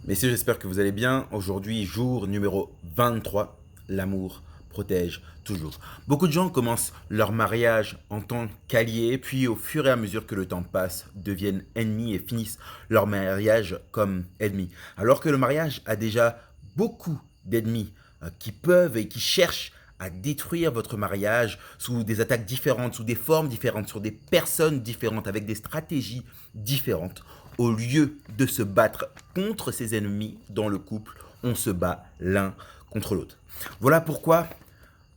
Messieurs, j'espère que vous allez bien. Aujourd'hui, jour numéro 23, l'amour protège toujours. Beaucoup de gens commencent leur mariage en tant qu'alliés, puis au fur et à mesure que le temps passe, deviennent ennemis et finissent leur mariage comme ennemis. Alors que le mariage a déjà beaucoup d'ennemis qui peuvent et qui cherchent à détruire votre mariage sous des attaques différentes, sous des formes différentes, sur des personnes différentes, avec des stratégies différentes. Au lieu de se battre contre ses ennemis dans le couple, on se bat l'un contre l'autre. Voilà pourquoi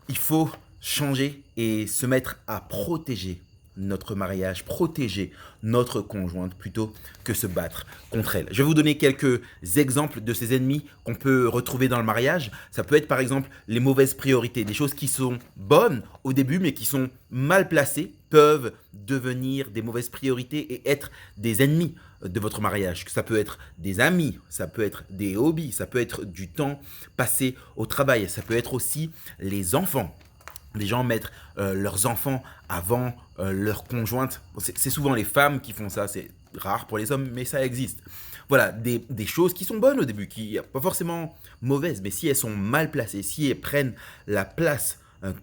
il faut changer et se mettre à protéger notre mariage, protéger notre conjointe plutôt que se battre contre elle. Je vais vous donner quelques exemples de ces ennemis qu'on peut retrouver dans le mariage. Ça peut être par exemple les mauvaises priorités, des choses qui sont bonnes au début mais qui sont mal placées peuvent devenir des mauvaises priorités et être des ennemis de votre mariage. Ça peut être des amis, ça peut être des hobbies, ça peut être du temps passé au travail, ça peut être aussi les enfants. Les gens mettent leurs enfants avant leur conjointe. C'est souvent les femmes qui font ça, c'est rare pour les hommes, mais ça existe. Voilà, des choses qui sont bonnes au début, qui pas forcément mauvaises, mais si elles sont mal placées, si elles prennent la place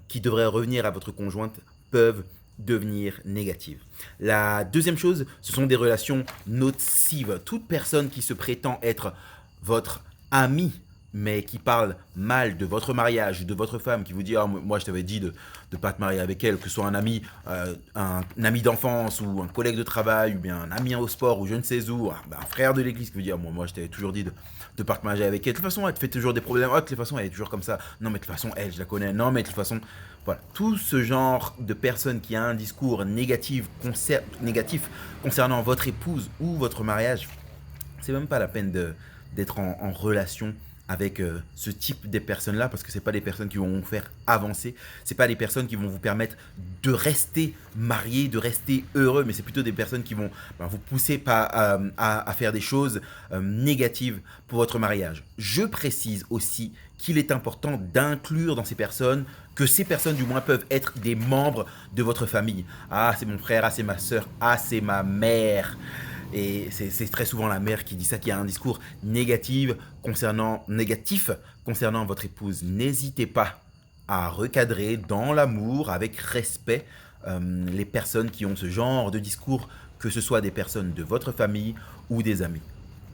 qui devrait revenir à votre conjointe, peuvent devenir négatives. La deuxième chose, ce sont des relations nocives. Toute personne qui se prétend être votre ami, mais qui parle mal de votre mariage, de votre femme, qui vous dit moi je t'avais dit de ne pas te marier avec elle, que ce soit un ami d'enfance ou un collègue de travail ou bien un ami au sport ou je ne sais où, un frère de l'église qui vous dit moi je t'avais toujours dit de ne pas te marier avec elle, de toute façon elle te fait toujours des problèmes, de toute façon elle est toujours comme ça, non mais de toute façon elle je la connais, non mais de toute façon voilà, tout ce genre de personnes qui a un discours négatif concernant votre épouse ou votre mariage, c'est même pas la peine d'être en relation avec ce type de personnes-là, parce que c'est pas des personnes qui vont vous faire avancer, c'est pas des personnes qui vont vous permettre de rester marié, de rester heureux, mais c'est plutôt des personnes qui vont vous pousser à faire des choses négatives pour votre mariage. Je précise aussi qu'il est important d'inclure dans ces personnes que ces personnes du moins peuvent être des membres de votre famille. Ah, c'est mon frère, ah, c'est ma soeur, ah, c'est ma mère. Et c'est très souvent la mère qui dit ça, qui a un discours négatif concernant votre épouse. N'hésitez pas à recadrer dans l'amour, avec respect, les personnes qui ont ce genre de discours, que ce soit des personnes de votre famille ou des amis.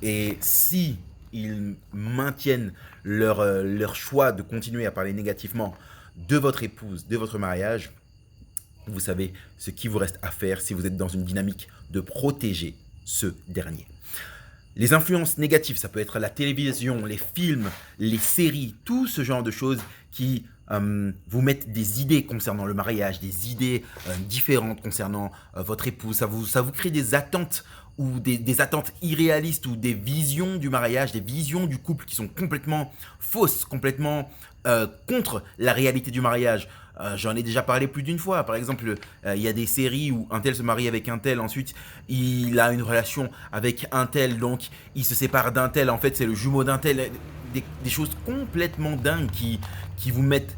Et si ils maintiennent leur choix de continuer à parler négativement de votre épouse, de votre mariage, vous savez ce qu'il vous reste à faire si vous êtes dans une dynamique de protéger ce dernier. Les influences négatives, ça peut être la télévision, les films, les séries, tout ce genre de choses qui vous mettent des idées concernant le mariage, des idées différentes concernant votre épouse. Ça vous crée des attentes ou des attentes irréalistes ou des visions du mariage, des visions du couple qui sont complètement fausses, complètement contre la réalité du mariage. J'en ai déjà parlé plus d'une fois. Par exemple, il y a des séries où un tel se marie avec un tel, ensuite il a une relation avec un tel, donc il se sépare d'un tel, en fait c'est le jumeau d'un tel. Des choses complètement dingues qui vous mettent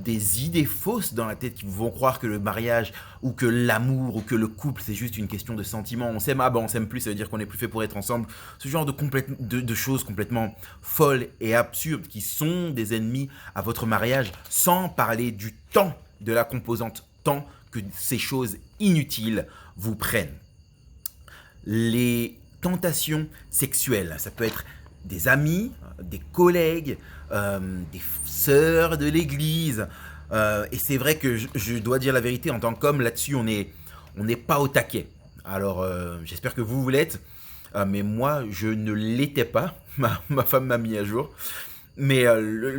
des idées fausses dans la tête, qui vous font croire que le mariage ou que l'amour ou que le couple c'est juste une question de sentiments. On s'aime, on s'aime plus, ça veut dire qu'on est plus fait pour être ensemble. Ce genre de choses complètement folles et absurdes qui sont des ennemis à votre mariage, sans parler du temps, de la composante temps que ces choses inutiles vous prennent. Les tentations sexuelles, ça peut être des amis, des collègues, des sœurs de l'église. Et c'est vrai que je dois dire la vérité, en tant qu'homme, là-dessus, on n'est pas au taquet. Alors, j'espère que vous l'êtes, mais moi, je ne l'étais pas. Ma femme m'a mis à jour. Mais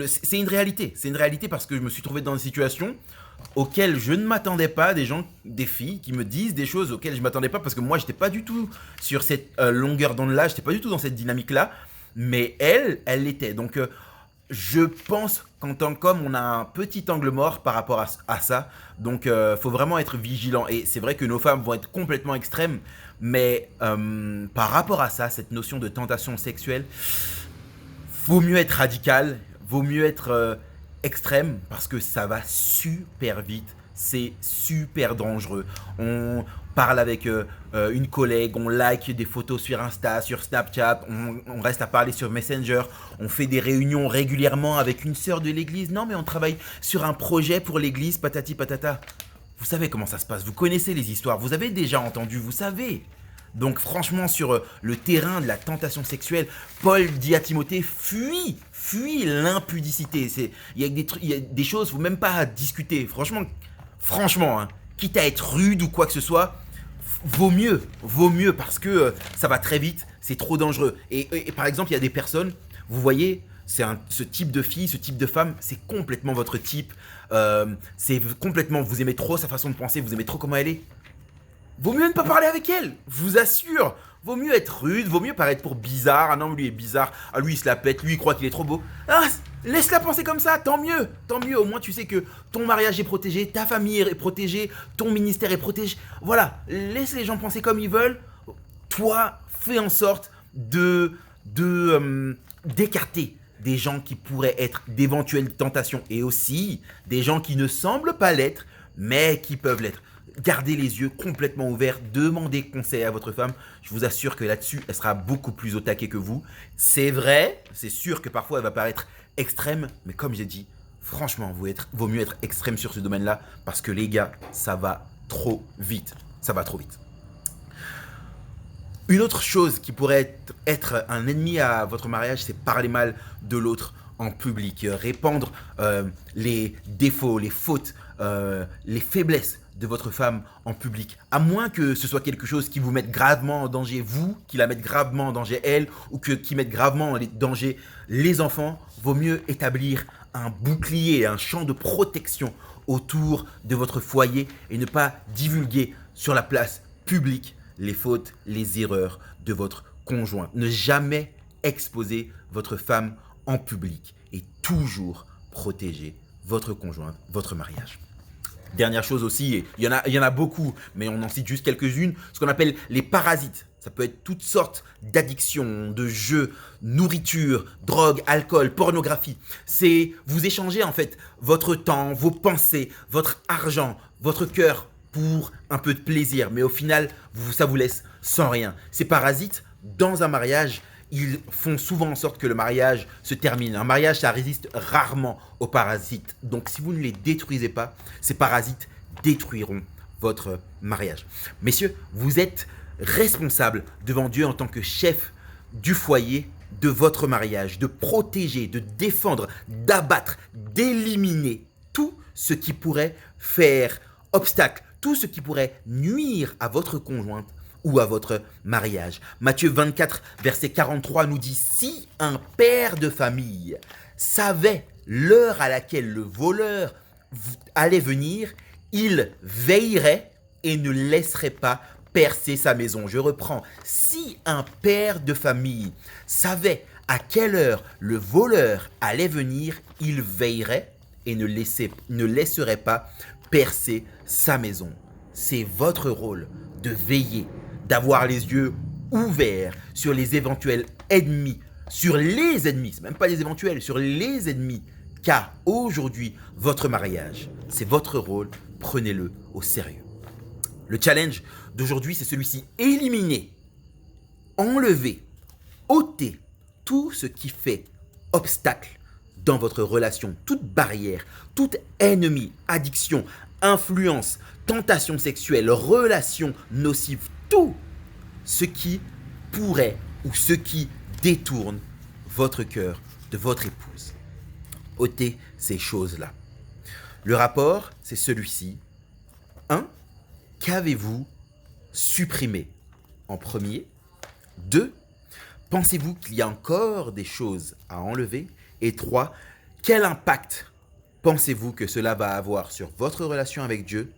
c'est une réalité. C'est une réalité parce que je me suis trouvé dans une situation auxquelles je ne m'attendais pas, des filles qui me disent des choses auxquelles je ne m'attendais pas, parce que moi, j'étais pas du tout sur cette longueur d'onde-là, j'étais pas du tout dans cette dynamique-là, mais elle l'était. Donc, je pense qu'en tant qu'homme, on a un petit angle mort par rapport à ça. Donc, faut vraiment être vigilant. Et c'est vrai que nos femmes vont être complètement extrêmes, mais par rapport à ça, cette notion de tentation sexuelle, vaut mieux être radical, vaut mieux être extrême, parce que ça va super vite c'est super dangereux. On parle avec une collègue, on like des photos sur Insta, sur Snapchat, on reste à parler sur Messenger, on fait des réunions régulièrement avec une sœur de l'église. Non mais on travaille sur un projet pour l'église, patati patata. Vous savez comment ça se passe, vous connaissez les histoires, vous avez déjà entendu, vous savez. Donc franchement, sur le terrain de la tentation sexuelle, Paul dit à Timothée, fuis l'impudicité. Il y a des choses, faut même pas discuter. Franchement, hein, quitte à être rude ou quoi que ce soit, vaut mieux parce que ça va très vite, c'est trop dangereux. Et par exemple, il y a des personnes, vous voyez, ce type de fille, ce type de femme, c'est complètement votre type. C'est complètement, vous aimez trop sa façon de penser, vous aimez trop comment elle est. Vaut mieux ne pas parler avec elle, je vous assure. Vaut mieux être rude, vaut mieux paraître pour bizarre. Ah non, lui est bizarre. Ah lui il se la pète, lui il croit qu'il est trop beau. Ah, laisse-la penser comme ça, tant mieux. Tant mieux, au moins tu sais que ton mariage est protégé, ta famille est protégée, ton ministère est protégé. Voilà, laisse les gens penser comme ils veulent. Toi, fais en sorte d'écarter des gens qui pourraient être d'éventuelles tentations et aussi des gens qui ne semblent pas l'être, mais qui peuvent l'être. Gardez les yeux complètement ouverts, demandez conseil à votre femme. Je vous assure que là-dessus, elle sera beaucoup plus au taquet que vous. C'est vrai, c'est sûr que parfois elle va paraître extrême, mais comme j'ai dit, franchement, vaut mieux être extrême sur ce domaine-là parce que les gars, ça va trop vite. Ça va trop vite. Une autre chose qui pourrait être un ennemi à votre mariage, c'est parler mal de l'autre en public, répandre les défauts, les fautes, les faiblesses de votre femme en public, à moins que ce soit quelque chose qui vous mette gravement en danger vous, qui la mette gravement en danger elle, ou qui mette gravement en danger les enfants, vaut mieux établir un bouclier, un champ de protection autour de votre foyer et ne pas divulguer sur la place publique les fautes, les erreurs de votre conjoint. Ne jamais exposer votre femme en public et toujours protéger votre conjoint, votre mariage. Dernière chose aussi, et il y en a beaucoup, mais on en cite juste quelques-unes, ce qu'on appelle les parasites. Ça peut être toutes sortes d'addictions, de jeux, nourriture, drogue, alcool, pornographie. C'est vous échangez en fait votre temps, vos pensées, votre argent, votre cœur pour un peu de plaisir. Mais au final, ça vous laisse sans rien. Ces parasites, dans un mariage, ils font souvent en sorte que le mariage se termine. Un mariage, ça résiste rarement aux parasites. Donc, si vous ne les détruisez pas, ces parasites détruiront votre mariage. Messieurs, vous êtes responsables devant Dieu en tant que chef du foyer de votre mariage, de protéger, de défendre, d'abattre, d'éliminer tout ce qui pourrait faire obstacle, tout ce qui pourrait nuire à votre conjointe ou à votre mariage. Matthieu 24, verset 43 nous dit « Si un père de famille savait l'heure à laquelle le voleur allait venir, il veillerait et ne laisserait pas percer sa maison. » Je reprends. Si un père de famille savait à quelle heure le voleur allait venir, il veillerait et ne laisserait pas percer sa maison. C'est votre rôle de veiller, d'avoir les yeux ouverts sur les éventuels ennemis, sur les ennemis, c'est même pas les éventuels, sur les ennemis, car aujourd'hui, votre mariage, c'est votre rôle, prenez-le au sérieux. Le challenge d'aujourd'hui, c'est celui-ci, éliminer, enlever, ôter tout ce qui fait obstacle dans votre relation, toute barrière, tout ennemi, addiction, influence, tentation sexuelle, relation nocive, tout ce qui pourrait ou ce qui détourne votre cœur de votre épouse. Ôtez ces choses-là. Le rapport, c'est celui-ci. 1. Qu'avez-vous supprimé en premier? 2. Pensez-vous qu'il y a encore des choses à enlever? Et 3. Quel impact pensez-vous que cela va avoir sur votre relation avec Dieu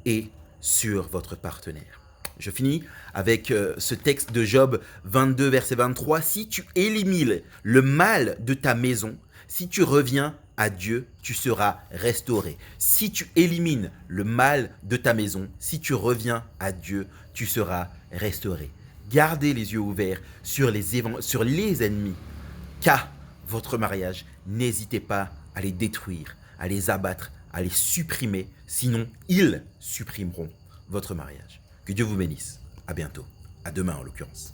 et sur votre partenaire? Je finis avec ce texte de Job 22, verset 23. « Si tu élimines le mal de ta maison, si tu reviens à Dieu, tu seras restauré. Si tu élimines le mal de ta maison, si tu reviens à Dieu, tu seras restauré. » Gardez les yeux ouverts sur les ennemis, car votre mariage, n'hésitez pas à les détruire, à les abattre, à les supprimer, sinon ils supprimeront votre mariage. Que Dieu vous bénisse. À bientôt. À demain en l'occurrence.